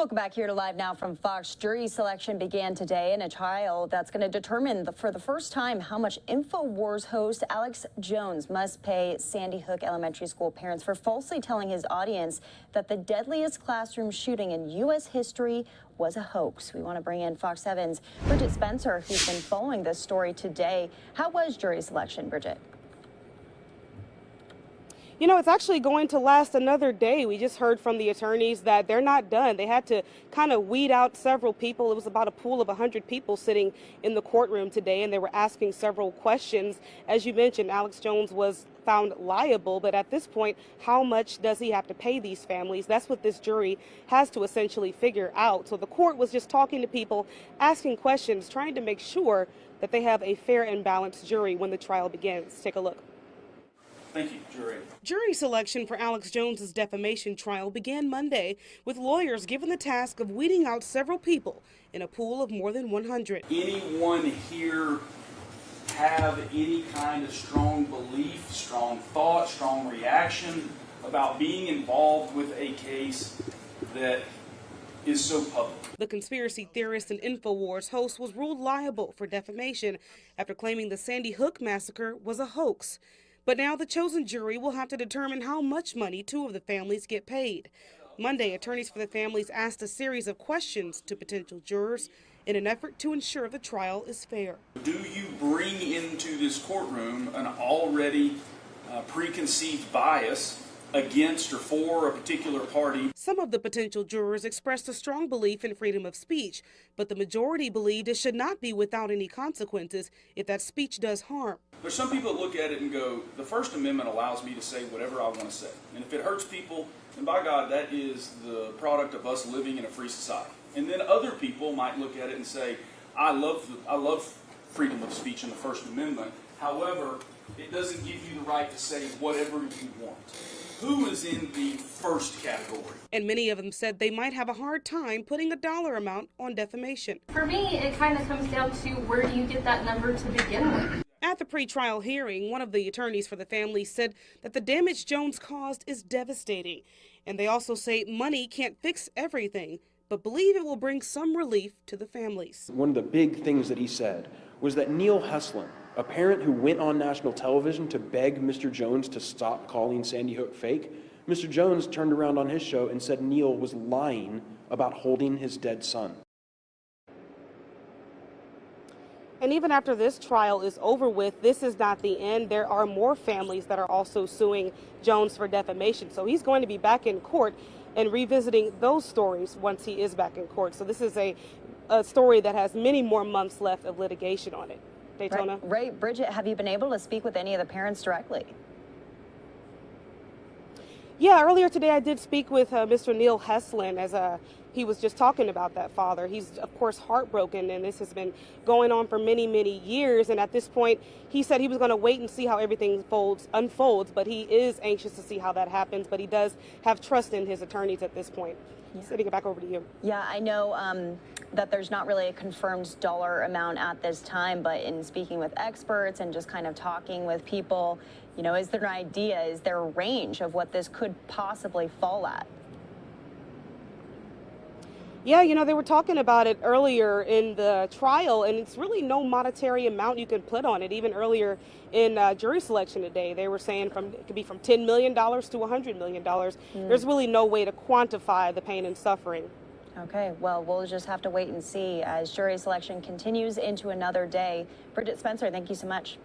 Welcome back here to Live Now from Fox. Jury selection began today in a trial that's going to determine for the first time how much Infowars host Alex Jones must pay Sandy Hook Elementary School parents for falsely telling his audience that the deadliest classroom shooting in U.S. history was a hoax. We want to bring in Fox 7's Bridget Spencer, who's been following this story today. How was jury selection, Bridget? You know, it's actually going to last another day. We just heard from the attorneys that they're not done. They had to kind of weed out several people. It was about a pool of 100 people sitting in the courtroom today, and they were asking several questions. As you mentioned, Alex Jones was found liable, but at this point, how much does he have to pay these families? That's what this jury has to essentially figure out. So the court was just talking to people, asking questions, trying to make sure that they have a fair and balanced jury when the trial begins. Take a look. Thank you, jury. Jury selection for Alex Jones's defamation trial began Monday, with lawyers given the task of weeding out several people in a pool of more than 100. Anyone here have any kind of strong belief, strong thought, strong reaction about being involved with a case that is so public? The conspiracy theorist and Infowars host was ruled liable for defamation after claiming the Sandy Hook massacre was a hoax. But now the chosen jury will have to determine how much money two of the families get paid. Monday, attorneys for the families asked a series of questions to potential jurors in an effort to ensure the trial is fair. Do you bring into this courtroom an already preconceived bias against or for a particular party? Some of the potential jurors expressed a strong belief in freedom of speech, but the majority believed it should not be without any consequences if that speech does harm. There's some people that look at it and go, the First Amendment allows me to say whatever I want to say. And if it hurts people, then by God, that is the product of us living in a free society. And then other people might look at it and say, I love freedom of speech in the First Amendment. However, it doesn't give you the right to say whatever you want. Who is in the first category? And many of them said they might have a hard time putting a dollar amount on defamation. For me, it kind of comes down to where do you get that number to begin with? At the pretrial hearing, one of the attorneys for the family said that the damage Jones caused is devastating. And they also say money can't fix everything, but believe it will bring some relief to the families. One of the big things that he said was that Neil Heslin, a parent who went on national television to beg Mr. Jones to stop calling Sandy Hook fake, Mr. Jones turned around on his show and said Neil was lying about holding his dead son. And even after this trial is over with, this is not the end. There are more families that are also suing Jones for defamation. So he's going to be back in court and revisiting those stories once he is back in court. So this is a story that has many more months left of litigation on it. Daytona? Right. Bridget, have you been able to speak with any of the parents directly? Yeah, earlier today I did speak with Mr. Neil Heslin as he was just talking about that father. He's, of course, heartbroken, and this has been going on for many, many years. And at this point, he said he was going to wait and see how everything unfolds, but he is anxious to see how that happens. But he does have trust in his attorneys at this point. Yeah. Sending it back over to you. Yeah, I know that there's not really a confirmed dollar amount at this time, but in speaking with experts and just kind of talking with people, you know, is there an idea, is there a range of what this could possibly fall at? Yeah, you know, they were talking about it earlier in the trial, and it's really no monetary amount you can put on it. Even earlier in jury selection today, they were saying it could be from $10 million to $100 million. There's really no way to quantify the pain and suffering. Okay, well, we'll just have to wait and see as jury selection continues into another day. Bridget Spencer, thank you so much.